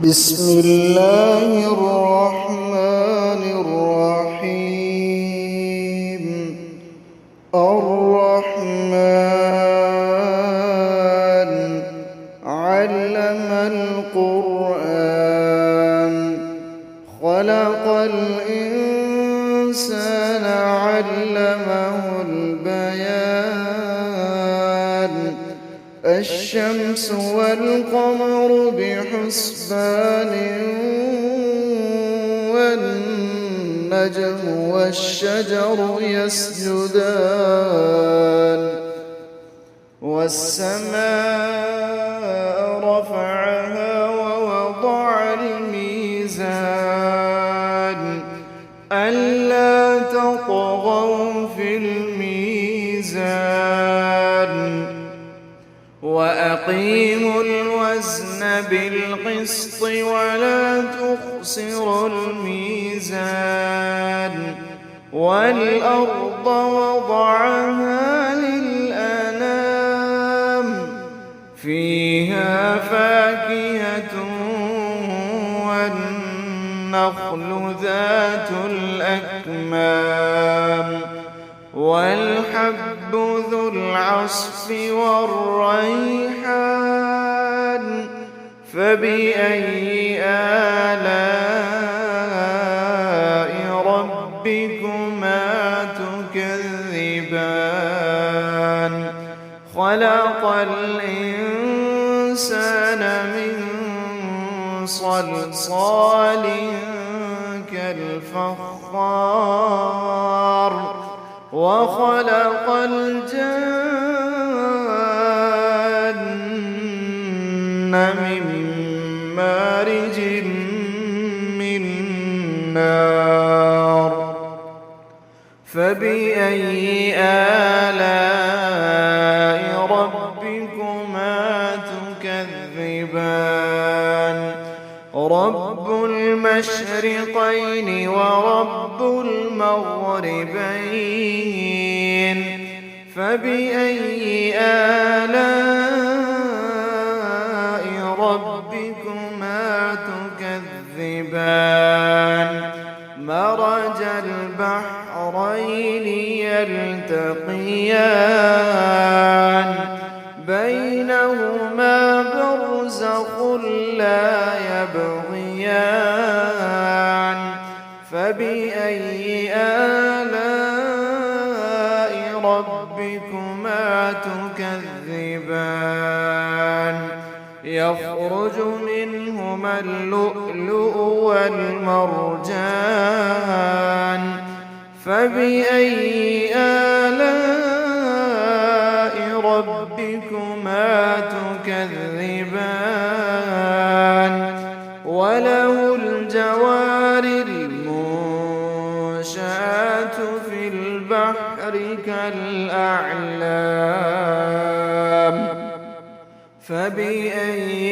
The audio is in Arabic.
بسم الله الرحمن الرحيم. الرحمن علم القرآن خلق الإنسان علمه البيان الشمس والقمر بحسبان والنجم والشجر يسجدان والسماء رفعها ووضع الميزان ألا تطغوا في الميزان وأقيموا الوزن بالقسط ولا تخسروا الميزان والأرض وضعها للأنام فيها فاكهة والنخل ذات الأكمام والحب ذو العصف والريحان فبأي آلاء ربكما تكذبان خلق الإنسان من صلصال كالفخار وخلق الجن من مارج من نار فبأي آلاء ربكما تكذبان رب المشرقين ورب المغربين فبأي آلاء ربكما تكذبان مرج البحرين يلتقيان بينهما برزخ لا يبغيان فبأي آلاء ربكما تكذبان يخرج منهما اللؤلؤ والمرجان فبأي آلاء ربكما تكذبان وله الجوار المنشآت في البحر كالأعلام فبأي